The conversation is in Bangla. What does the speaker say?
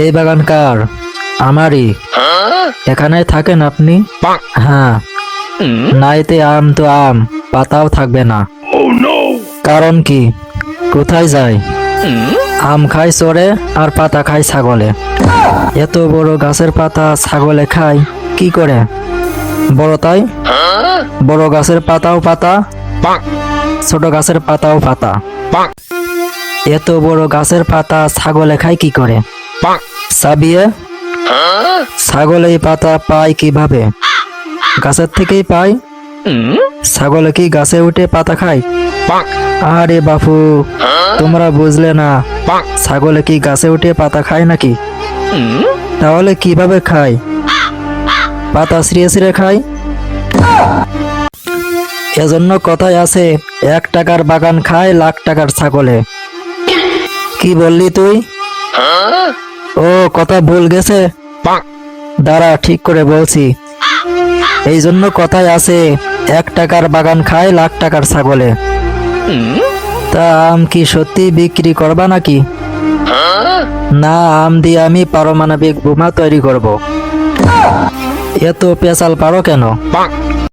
এই বাগান কার? আমারই। এখানে থাকেন আপনি? হ্যাঁ। না, এতে আম তো আম, পাতাও থাকবে না। কারণ কি? কোথায় যায়? আম খায় চোরে আর পাতা খায় ছাগলে। এত বড় গাছের পাতা ছাগলে খায় কি করে? বড় তাই? বড় গাছের পাতাও পাতা, ছোট গাছের পাতাও পাতা। এত বড় গাছের পাতা ছাগলে খায় কি করে? চাবিয়ে। ছাগল এই পাতা পায় কিভাবে? গাছের থেকেই পায়। ছাগলে কি গাছে উঠে পাতা খায়? আরে বাপু, তোমরা বুঝলে না। ছাগলে কি গাছে উঠে পাতা খায় নাকি? তাহলে কিভাবে খায়? পাতা ছিঁড়ে ছিঁড়ে খায়। এজন্য কথায় আছে, 1 টাকার বাগান খায় লাখ টাকার ছাগলে। কি বললি তুই? ও, কথা ভুল গেছে। দাঁড়া, ঠিক করে বলছি। এই জন্য কথায় আছে, 1 টাকার বাগান খায় লাখ টাকার ছাগলে। তা আম কি সত্যি বিক্রি করবা নাকি? না, আম দিয়ে আমি পারমাণবিক বোমা তৈরি করব। এত পেঁচাল পারো কেন?